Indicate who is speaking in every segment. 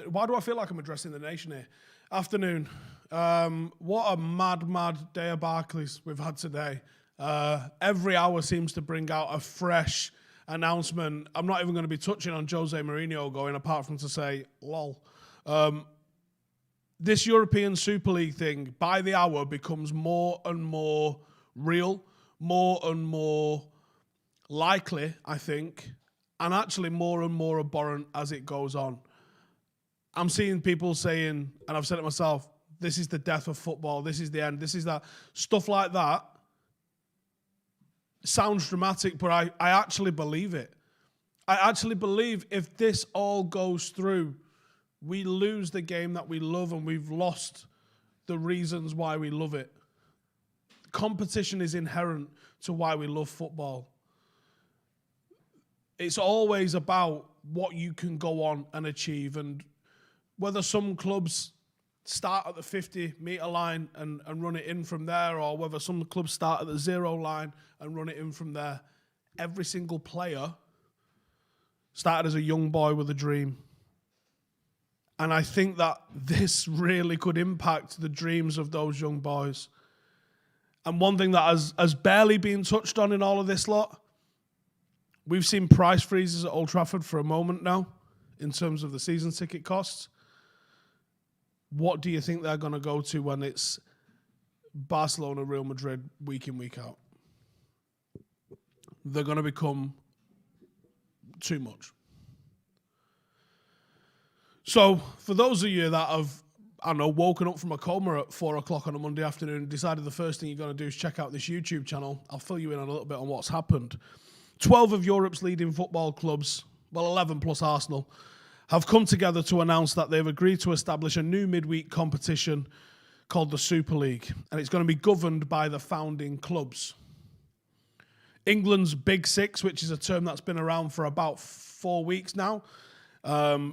Speaker 1: Why do I feel like I'm addressing the nation here? Afternoon. What a mad day of Barclays we've had today. Every hour seems to bring out a fresh announcement. I'm not even going to be touching on Jose Mourinho going, apart from to say, lol. This European Super League thing, by the hour, becomes more and more real, more and more likely, I think, and actually more and more abhorrent as it goes on. I'm seeing people saying, and I've said it myself, this is the death of football, this is the end, this is that. Stuff like that sounds dramatic, but I actually believe it. I actually believe if this all goes through, we lose the game that we love and we've lost the reasons why we love it. Competition is inherent to why we love football. It's always about what you can go on and achieve, and whether some clubs start at the 50-metre line and run it in from there, or whether some clubs start at the 0 line and run it in from there. Every single player started as a young boy with a dream. And I think that this really could impact the dreams of those young boys. And one thing that has barely been touched on in all of this lot, we've seen price freezes at Old Trafford for a moment now in terms of the season ticket costs. What do you think they're going to go to when it's Barcelona, Real Madrid, week in, week out? They're going to become too much. So, for those of you that have, woken up from a coma at 4 o'clock on a Monday afternoon and decided the first thing you're going to do is check out this YouTube channel, I'll fill you in on a little bit on what's happened. 12 of Europe's leading football clubs, 11 plus Arsenal, have come together to announce that they've agreed to establish a new midweek competition called the Super League, and it's going to be governed by the founding clubs. England's Big Six, which is a term that's been around for about 4 weeks now,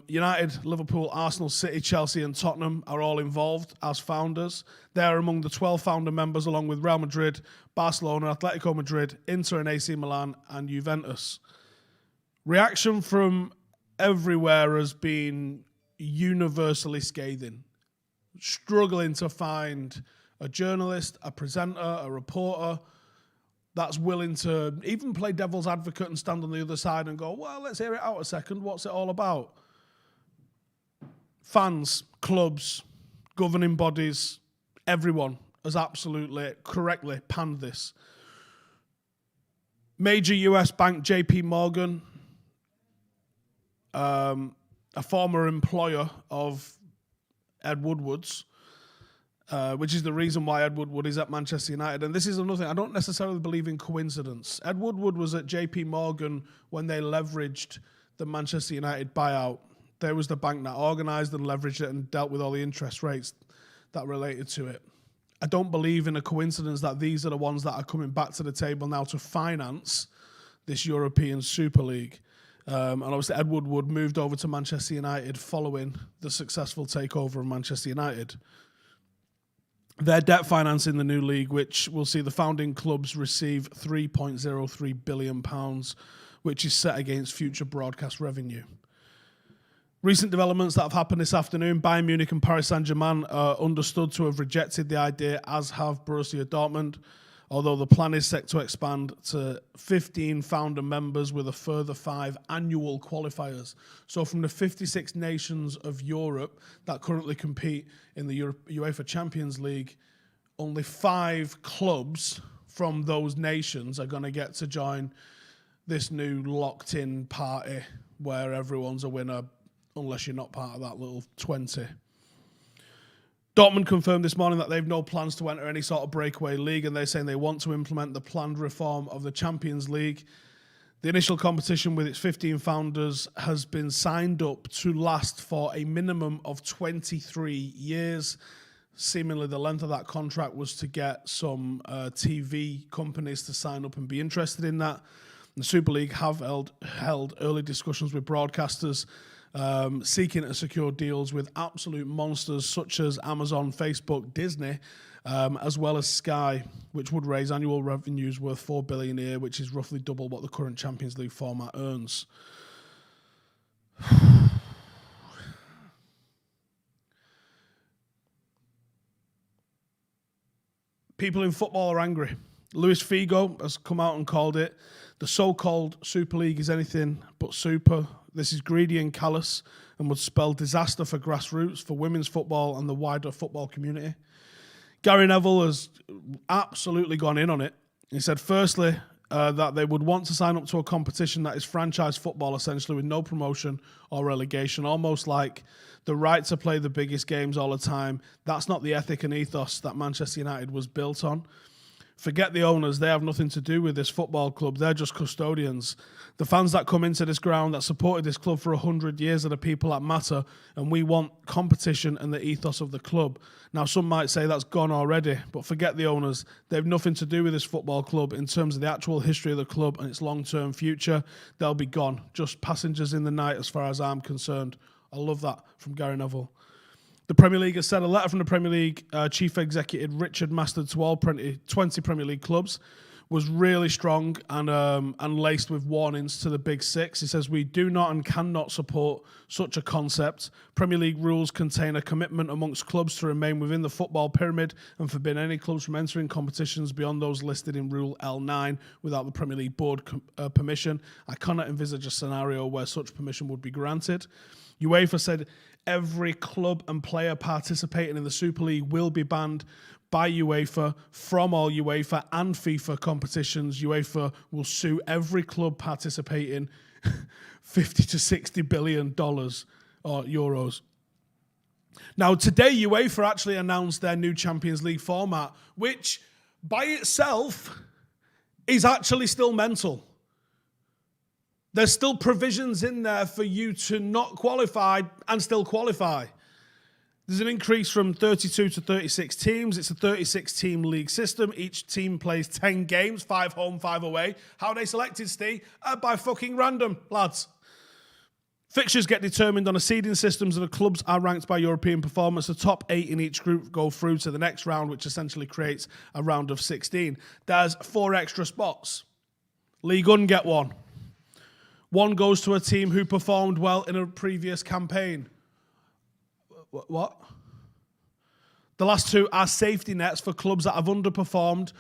Speaker 1: United, Liverpool, Arsenal, City, Chelsea and Tottenham are all involved as founders. They're among the 12 founder members, along with Real Madrid, Barcelona, Atletico Madrid, Inter and AC Milan and Juventus. Reaction from everywhere has been universally scathing. Struggling to find a journalist, a presenter, a reporter that's willing to even play devil's advocate and stand on the other side and go, well, let's hear it out a second. What's it all about? Fans, clubs, governing bodies, everyone has absolutely correctly panned this. Major US bank JP Morgan, a former employer of Ed Woodward's, which is the reason why Ed Woodward is at Manchester United. And this is another thing, I don't necessarily believe in coincidence. Ed Woodward was at JP Morgan when they leveraged the Manchester United buyout. There was the bank that organised and leveraged it and dealt with all the interest rates that related to it. I don't believe in a coincidence that these are the ones that are coming back to the table now to finance this European Super League. And obviously Ed Woodward moved over to Manchester United following the successful takeover of Manchester United. They're debt financing the new league, which will see the founding clubs receive £3.03 billion, which is set against future broadcast revenue. Recent developments that have happened this afternoon, Bayern Munich and Paris Saint-Germain are understood to have rejected the idea, as have Borussia Dortmund, although the plan is set to expand to 15 founder members with a further 5 annual qualifiers. So from the 56 nations of Europe that currently compete in the UEFA Champions League, only 5 clubs from those nations are going to get to join this new locked-in party where everyone's a winner, unless you're not part of that little 20. Dortmund confirmed this morning that they have no plans to enter any sort of breakaway league, and they're saying they want to implement the planned reform of the Champions League. The initial competition with its 15 founders has been signed up to last for a minimum of 23 years. Seemingly the length of that contract was to get some TV companies to sign up and be interested in that. The Super League have held early discussions with broadcasters seeking to secure deals with absolute monsters such as Amazon, Facebook, Disney, as well as Sky, which would raise annual revenues worth $4 billion a year, which is roughly double what the current Champions League format earns. People in football are angry. Luis Figo has come out and called it, the so-called Super League is anything but super. This is greedy and callous and would spell disaster for grassroots, for women's football and the wider football community. Gary Neville has absolutely gone in on it. He said, firstly, that they would want to sign up to a competition that is franchise football, essentially, with no promotion or relegation, almost like the right to play the biggest games all the time. That's not the ethic and ethos that Manchester United was built on. Forget the owners. They have nothing to do with this football club. They're just custodians. The fans that come into this ground that supported this club for 100 years are the people that matter, and we want competition and the ethos of the club. Now, some might say that's gone already, but forget the owners. They have nothing to do with this football club in terms of the actual history of the club and its long-term future. They'll be gone. Just passengers in the night as far as I'm concerned. I love that from Gary Neville. The Premier League has said a letter from the Premier League chief executive Richard Masters to all 20 Premier League clubs was really strong and laced with warnings to the Big Six. He says, we do not and cannot support such a concept. Premier League rules contain a commitment amongst clubs to remain within the football pyramid and forbid any clubs from entering competitions beyond those listed in Rule L9 without the Premier League board permission. I cannot envisage a scenario where such permission would be granted. UEFA said every club and player participating in the Super League will be banned by UEFA from all UEFA and FIFA competitions. UEFA will sue every club participating $50 to $60 billion or euros. Now, today, UEFA actually announced their new Champions League format, which by itself is actually still mental. There's still provisions in there for you to not qualify and still qualify. There's an increase from 32 to 36 teams. It's a 36-team league system. Each team plays 10 games, 5 home, 5 away. How are they selected, Steve? By fucking random, lads. Fixtures get determined on a seeding system, so the clubs are ranked by European performance. The top 8 in each group go through to the next round, which essentially creates a round of 16. There's 4 extra spots. League One get 1. 1 goes to a team who performed well in a previous campaign. What? The last 2 are safety nets for clubs that have underperformed,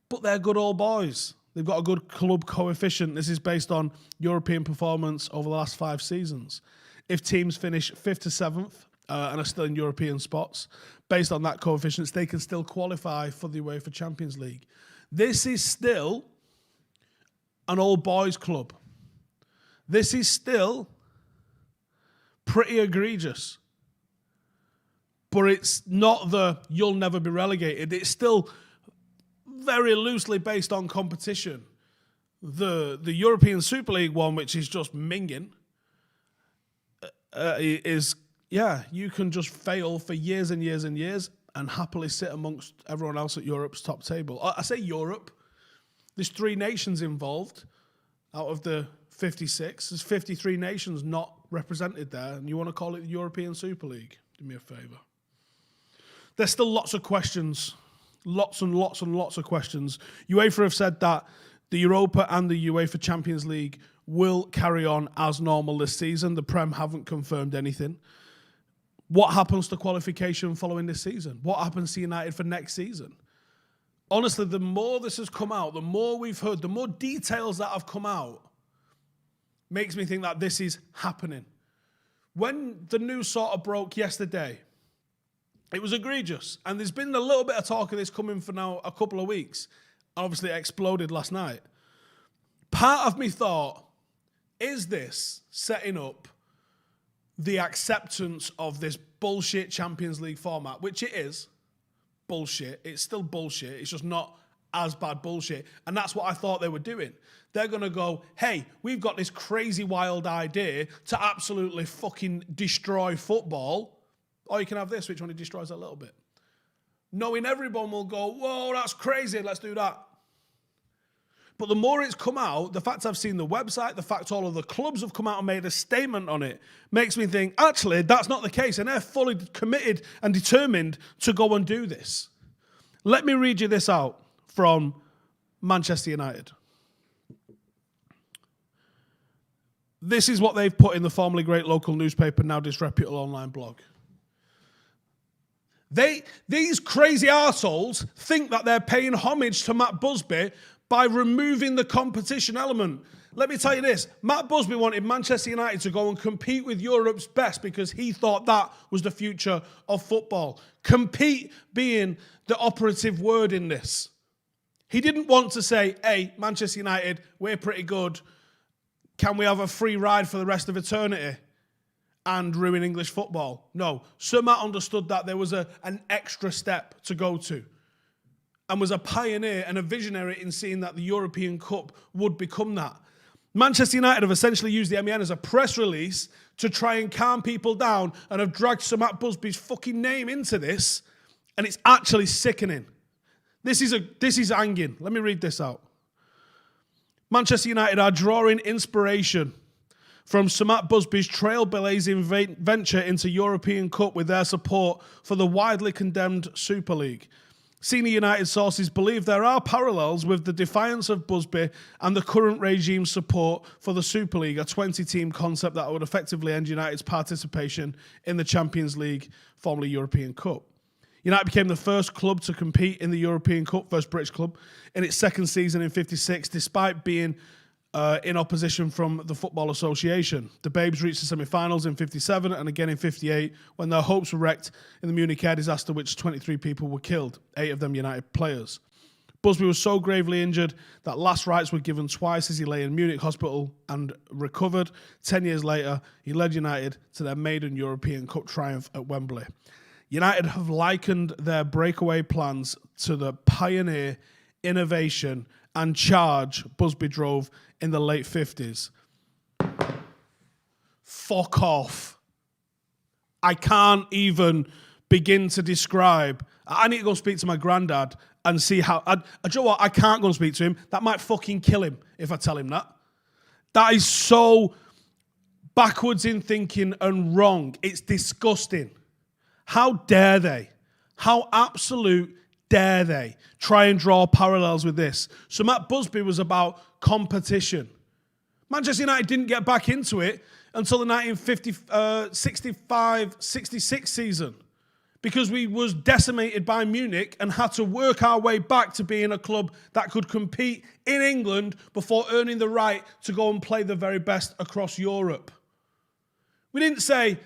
Speaker 1: but they're good old boys. They've got a good club coefficient. This is based on European performance over the last 5 seasons. If teams finish 5th to 7th and are still in European spots, based on that coefficient, they can still qualify for the UEFA Champions League. This is still an old boys club. This is still pretty egregious. But it's not the you'll never be relegated. It's still very loosely based on competition. The European Super League one, which is just minging, you can just fail for years and years and years and happily sit amongst everyone else at Europe's top table. I say Europe. There's 3 nations involved out of the 56. There's 53 nations not represented there, and you want to call it the European Super League? Do me a favour. There's still lots of questions. Lots and lots and lots of questions. UEFA have said that the Europa and the UEFA Champions League will carry on as normal this season. The Prem haven't confirmed anything. What happens to qualification following this season? What happens to United for next season? Honestly, the more this has come out, the more we've heard, the more details that have come out, makes me think that this is happening. When the news sort of broke yesterday, it was egregious. And there's been a little bit of talk of this coming for now a couple of weeks. Obviously, it exploded last night. Part of me thought, is this setting up the acceptance of this bullshit Champions League format? Which it is. Bullshit. It's still bullshit. It's just not as bad bullshit. And that's what I thought they were doing. They're going to go, hey, we've got this crazy wild idea to absolutely fucking destroy football. Or you can have this, which only destroys a little bit. Knowing everyone will go, whoa, that's crazy, let's do that. But the more it's come out, the fact I've seen the website, the fact all of the clubs have come out and made a statement on it, makes me think, actually, that's not the case. And they're fully committed and determined to go and do this. Let me read you this out from Manchester United. This is what they've put in the formerly great local newspaper, now disreputable online blog. These crazy arseholes think that they're paying homage to Matt Busby by removing the competition element. Let me tell you this. Matt Busby wanted Manchester United to go and compete with Europe's best because he thought that was the future of football. Compete being the operative word in this. He didn't want to say, hey, Manchester United, we're pretty good. Can we have a free ride for the rest of eternity and ruin English football? No. Sir Matt understood that there was an extra step to go to and was a pioneer and a visionary in seeing that the European Cup would become that. Manchester United have essentially used the MEN as a press release to try and calm people down and have dragged Sir Matt Busby's fucking name into this, and it's actually sickening. This is hanging. Let me read this out. Manchester United are drawing inspiration from Sir Matt Busby's trailblazing venture into European Cup with their support for the widely condemned Super League. Senior United sources believe there are parallels with the defiance of Busby and the current regime's support for the Super League, a 20-team concept that would effectively end United's participation in the Champions League, formerly European Cup. United became the first club to compete in the European Cup, first British club, in its second season in '56, despite being in opposition from the Football Association. The Babes reached the semi-finals in '57 and again in '58 when their hopes were wrecked in the Munich air disaster, which 23 people were killed, 8 of them United players. Busby was so gravely injured that last rites were given twice as he lay in Munich hospital and recovered. 10 years later, he led United to their maiden European Cup triumph at Wembley. United have likened their breakaway plans to the pioneer, innovation and charge Busby drove in the late 50s. Fuck off. I can't even begin to describe. I need to go speak to my granddad and see how... Do you know what? I can't go and speak to him. That might fucking kill him if I tell him that. That is so backwards in thinking and wrong. It's disgusting. How dare they? How absolute dare they try and draw parallels with this? So Matt Busby was about competition. Manchester United didn't get back into it until the 1965-66 season because we was decimated by Munich and had to work our way back to being a club that could compete in England before earning the right to go and play the very best across Europe. We didn't say,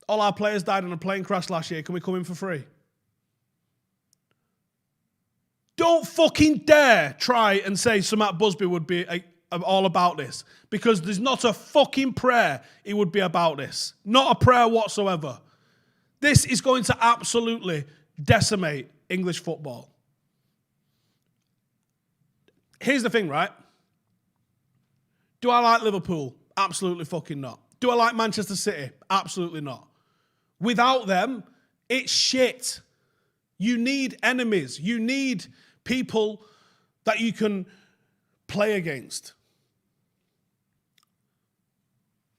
Speaker 1: all our players died in a plane crash last year, can we come in for free? Don't fucking dare try and say Sir Matt Busby would be all about this, because there's not a fucking prayer he would be about this. Not a prayer whatsoever. This is going to absolutely decimate English football. Here's the thing, right? Do I like Liverpool? Absolutely fucking not. Do I like Manchester City? Absolutely not. Without them, it's shit. You need enemies. You need people that you can play against.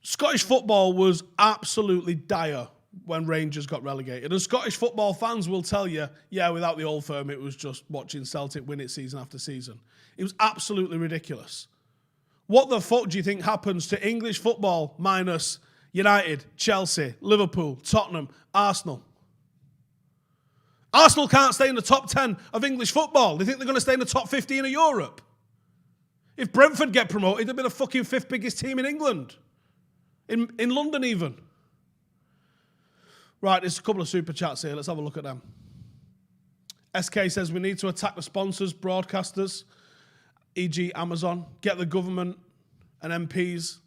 Speaker 1: Scottish football was absolutely dire when Rangers got relegated. And Scottish football fans will tell you, yeah, without the Old Firm, it was just watching Celtic win it season after season. It was absolutely ridiculous. What the fuck do you think happens to English football minus United, Chelsea, Liverpool, Tottenham, Arsenal? Arsenal can't stay in the top 10 of English football. They think they're going to stay in the top 15 of Europe. If Brentford get promoted, they'll be the fucking 5th biggest team in England. In London even. Right, there's a couple of super chats here. Let's have a look at them. SK says we need to attack the sponsors, broadcasters, e.g. Amazon, get the government and MPs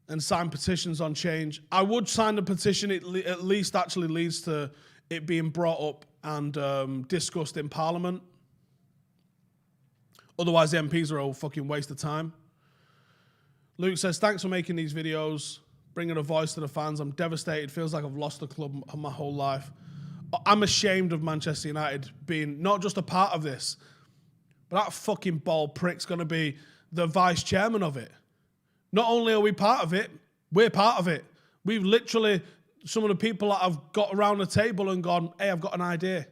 Speaker 1: and sign petitions on change. I would sign the petition. It at least actually leads to it being brought up and discussed in Parliament. Otherwise, the MPs are a fucking waste of time. Luke says, thanks for making these videos, bringing a voice to the fans. I'm devastated. Feels like I've lost the club my whole life. I'm ashamed of Manchester United being not just a part of this, but that fucking bald prick's going to be the vice chairman of it. Not only are we part of it, we're part of it. We've literally, some of the people that have got around the table and gone, hey, I've got an idea.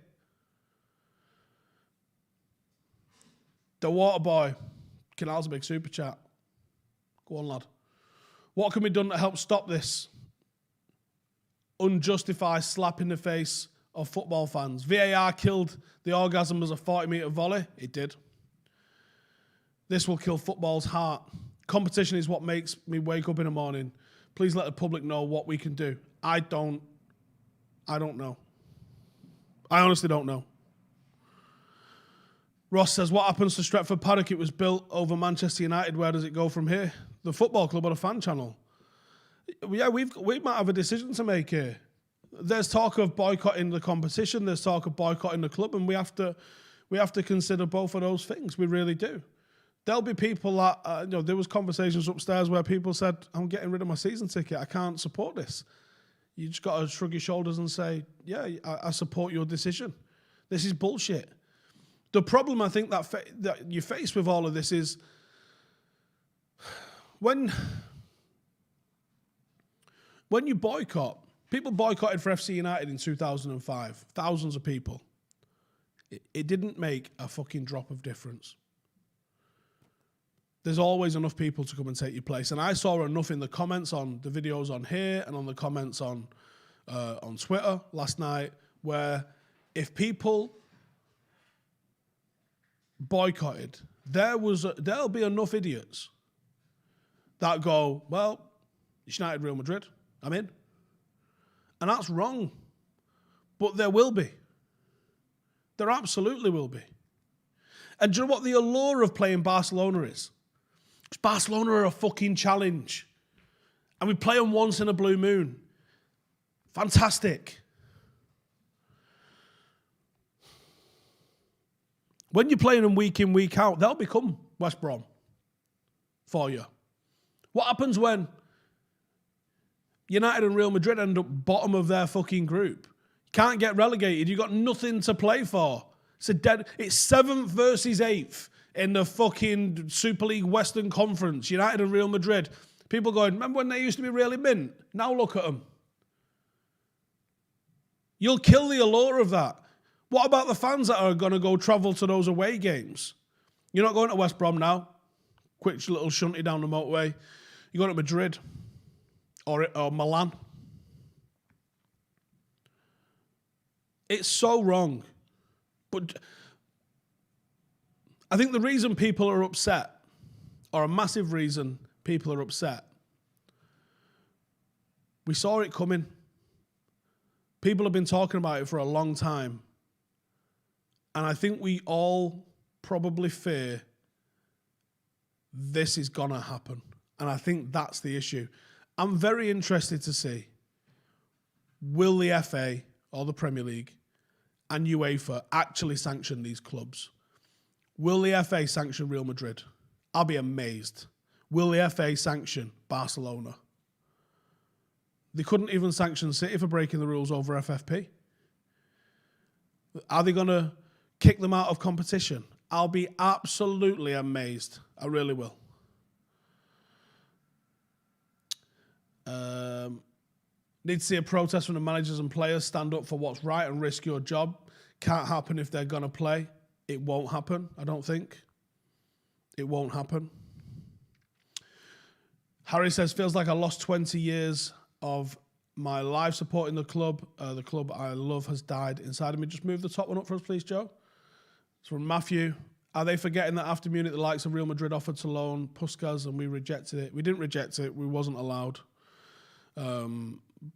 Speaker 1: The Water Boy, Canal's a big super chat. Go on, lad. What can be done to help stop this unjustified slap in the face of football fans. VAR killed the orgasm as a 40-metre volley. It did. This will kill football's heart. Competition is what makes me wake up in the morning. Please let the public know what we can do. I don't know. I honestly don't know. Ross says, what happens to Stretford Paddock? It was built over Manchester United. Where does it go from here? The football club or the fan channel? Yeah, we might have a decision to make here. There's talk of boycotting the competition. There's talk of boycotting the club, and we have to consider both of those things. We really do. There'll be people that there was conversations upstairs where people said, "I'm getting rid of my season ticket. I can't support this." You just got to shrug your shoulders and say, "Yeah, I support your decision. This is bullshit." The problem I think that you face with all of this is when you boycott. People boycotted for FC United in 2005. Thousands of people. It didn't make a fucking drop of difference. There's always enough people to come and take your place. And I saw enough in the comments on the videos on here and on the comments on Twitter last night where if people boycotted, there'll be enough idiots that go, well, it's United, Real Madrid, I'm in. And that's wrong. But there will be. There absolutely will be. And do you know what the allure of playing Barcelona is? Because Barcelona are a fucking challenge. And we play them once in a blue moon. Fantastic. When you're playing them week in, week out, they'll become West Brom for you. What happens when United and Real Madrid end up bottom of their fucking group? Can't get relegated. You've got nothing to play for. It's 7th versus 8th in the fucking Super League Western Conference. United and Real Madrid. People going, remember when they used to be really mint? Now look at them. You'll kill the allure of that. What about the fans that are going to go travel to those away games? You're not going to West Brom now. Quick little shunty down the motorway. You're going to Madrid or Milan. It's so wrong. But I think the reason people are upset, or a massive reason people are upset, we saw it coming. People have been talking about it for a long time. And I think we all probably fear this is going to happen. And I think that's the issue. I'm very interested to see, will the FA or the Premier League and UEFA actually sanction these clubs? Will the FA sanction Real Madrid? I'll be amazed. Will the FA sanction Barcelona? They couldn't even sanction City for breaking the rules over FFP. Are they going to kick them out of competition? I'll be absolutely amazed. I really will. Need to see a protest from the managers and players. Stand up for what's right and risk your job. Can't happen if they're going to play. It won't happen, I don't think. It won't happen. Harry says, feels like I lost 20 years of my life supporting the club. The club I love has died inside of me. Just move the top one up for us, please, Joe. It's from Matthew. Are they forgetting that after Munich, the likes of Real Madrid offered to loan Puskas and we rejected it? We didn't reject it. We wasn't allowed.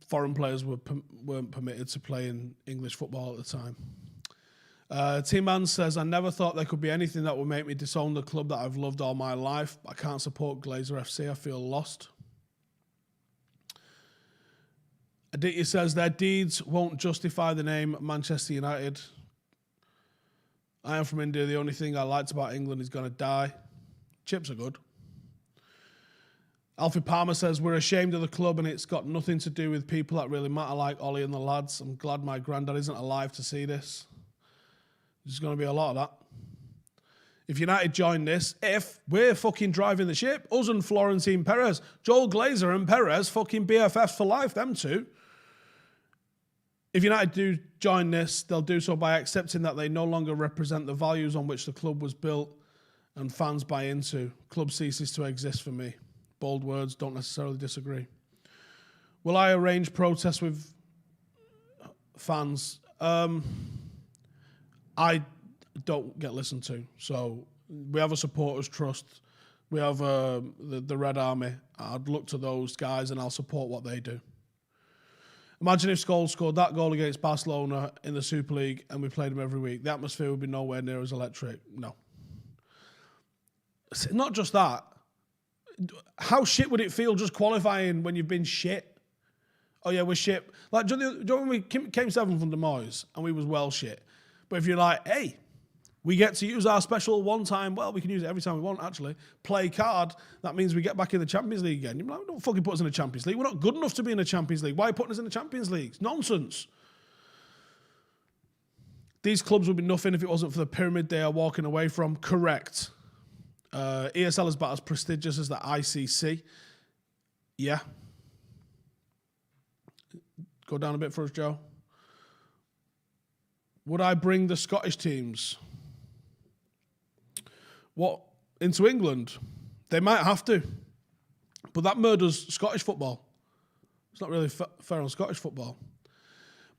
Speaker 1: Foreign players weren't permitted to play in English football at the time. T-Man says, I never thought there could be anything that would make me disown the club that I've loved all my life. I can't support Glazer FC. I feel lost. Aditya says, their deeds won't justify the name Manchester United. I am from India. The only thing I liked about England is going to die. Chips are good. Alfie Palmer says, we're ashamed of the club and it's got nothing to do with people that really matter like Ollie and the lads. I'm glad my granddad isn't alive to see this. There's going to be a lot of that. If United join this, if we're fucking driving the ship, us and Florentine Perez, Joel Glazer and Perez, fucking BFFs for life, them two. If United do join this, they'll do so by accepting that they no longer represent the values on which the club was built and fans buy into. Club ceases to exist for me. Bold words, don't necessarily disagree. Will I arrange protests with fans? I don't get listened to. So we have a supporters trust. We have the Red Army. I'd look to those guys and I'll support what they do. Imagine if Scholes scored that goal against Barcelona in the Super League and we played them every week. The atmosphere would be nowhere near as electric. No. Not just that. How shit would it feel just qualifying when you've been shit? Oh yeah, we're shit. Like, do you know when we came 7th from the Moyes and we was well shit? But if you're like, hey, we get to use our special one time, well, we can use it every time we want, actually, play card, that means we get back in the Champions League again. You're like, don't fucking put us in the Champions League. We're not good enough to be in the Champions League. Why are you putting us in the Champions League? It's nonsense. These clubs would be nothing if it wasn't for the pyramid they are walking away from. Correct. ESL is about as prestigious as the ICC. Yeah. Go down a bit for us, Joe. Would I bring the Scottish teams? What? Into England? They might have to. But that murders Scottish football. It's not really fair on Scottish football.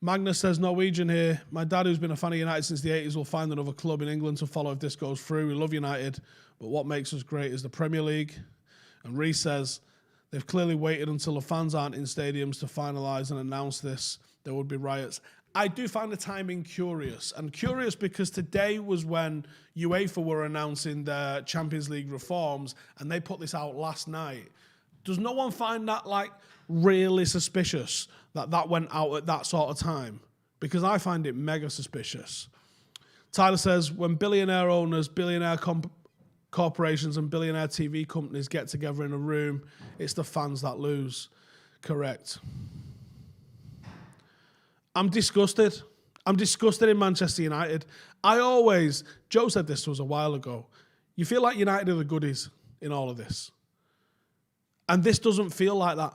Speaker 1: Magnus says, Norwegian here. My dad, who's been a fan of United since the 80s, will find another club in England to follow if this goes through. We love United, but what makes us great is the Premier League. And Reece says, they've clearly waited until the fans aren't in stadiums to finalise and announce this. There would be riots. I do find the timing curious. And curious because today was when UEFA were announcing their Champions League reforms and they put this out last night. Does no one find that like really suspicious that went out at that sort of time? Because I find it mega suspicious. Tyler says, when billionaire owners, billionaire corporations and billionaire TV companies get together in a room, it's the fans that lose. Correct. I'm disgusted. I'm disgusted in Manchester United. Joe said this to us a while ago. You feel like United are the goodies in all of this. And this doesn't feel like that.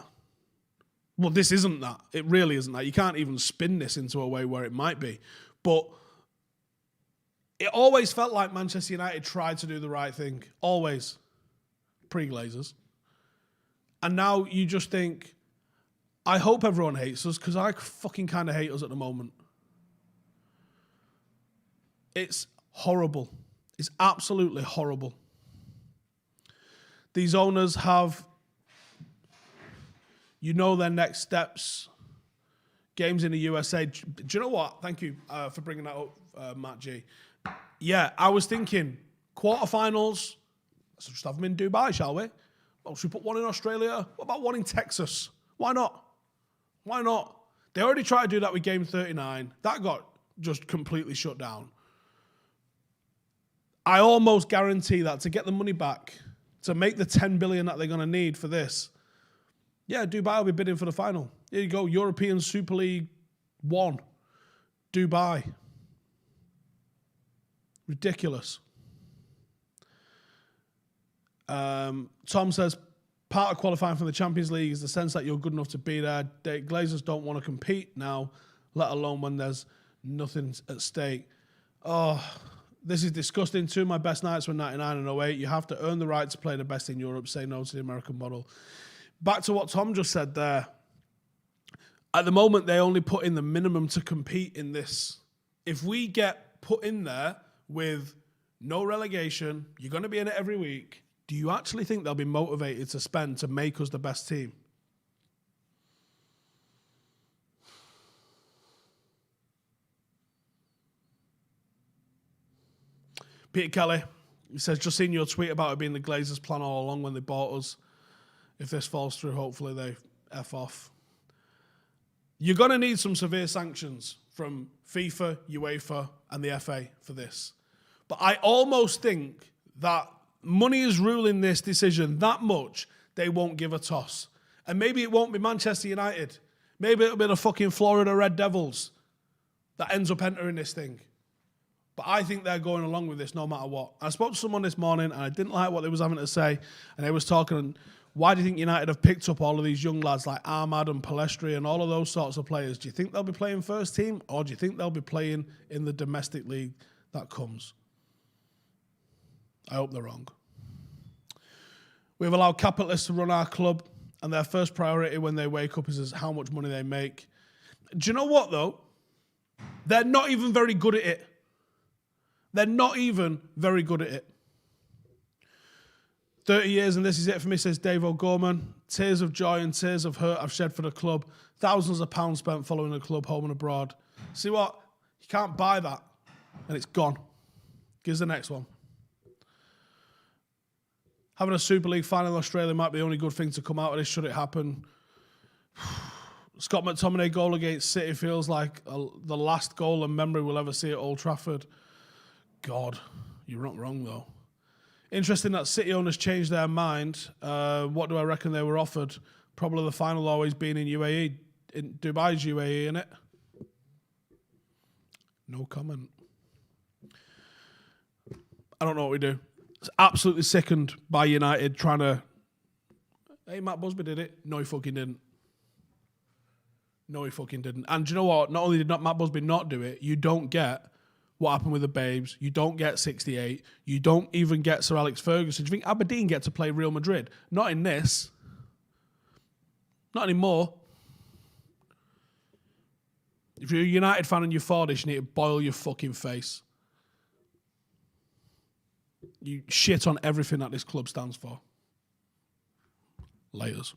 Speaker 1: Well, this isn't that. It really isn't that. You can't even spin this into a way where it might be. But it always felt like Manchester United tried to do the right thing. Always. Pre-Glazers. And now you just think, I hope everyone hates us because I fucking kind of hate us at the moment. It's horrible. It's absolutely horrible. These owners have, their next steps. Games in the USA. Do you know what? Thank you for bringing that up, Matt G. Yeah, I was thinking quarterfinals. Let's just have them in Dubai, shall we? Well, should we put one in Australia? What about one in Texas? Why not? Why not? They already tried to do that with Game 39. That got just completely shut down. I almost guarantee that to get the money back, to make the 10 billion that they're going to need for this, yeah, Dubai will be bidding for the final. Here you go, European Super League 1, Dubai. Ridiculous. Tom says, part of qualifying for the Champions League is the sense that you're good enough to be there. Glazers don't want to compete now, let alone when there's nothing at stake. Oh, this is disgusting. Two of my best nights were 99 and 08. You have to earn the right to play the best in Europe. Say no to the American model. Back to what Tom just said there. At the moment, they only put in the minimum to compete in this. If we get put in there with no relegation, you're going to be in it every week, do you actually think they'll be motivated to spend to make us the best team? Peter Kelly, he says, just seen your tweet about it being the Glazers' plan all along when they bought us. If this falls through, hopefully they F off. You're going to need some severe sanctions from FIFA, UEFA, and the FA for this. But I almost think that money is ruling this decision that much, they won't give a toss. And maybe it won't be Manchester United. Maybe it'll be the fucking Florida Red Devils that ends up entering this thing. But I think they're going along with this no matter what. I spoke to someone this morning and I didn't like what they was having to say. And they was talking, why do you think United have picked up all of these young lads like Ahmad and Palestri and all of those sorts of players? Do you think they'll be playing first team or do you think they'll be playing in the domestic league that comes? I hope they're wrong. We've allowed capitalists to run our club and their first priority when they wake up is how much money they make. Do you know what, though? They're not even very good at it. They're not even very good at it. 30 years and this is it for me, says Dave O'Gorman. Tears of joy and tears of hurt I've shed for the club. Thousands of pounds spent following the club home and abroad. See what? You can't buy that. And it's gone. Here's the next one. Having a Super League final in Australia might be the only good thing to come out of this should it happen. Scott McTominay goal against City feels like the last goal and memory we'll ever see at Old Trafford. God, you're not wrong though. Interesting that City owners changed their mind. What do I reckon they were offered? Probably the final always being in UAE. In Dubai's UAE, innit? No comment. I don't know what we do. It's absolutely sickened by United trying to... Hey, Matt Busby did it. No, he fucking didn't. No, he fucking didn't. And do you know what? Not only did Matt Busby not do it, you don't get what happened with the Babes. You don't get 68. You don't even get Sir Alex Ferguson. Do you think Aberdeen get to play Real Madrid? Not in this. Not anymore. If you're a United fan and you're Fordish, you need to boil your fucking face. You shit on everything that this club stands for. Laters.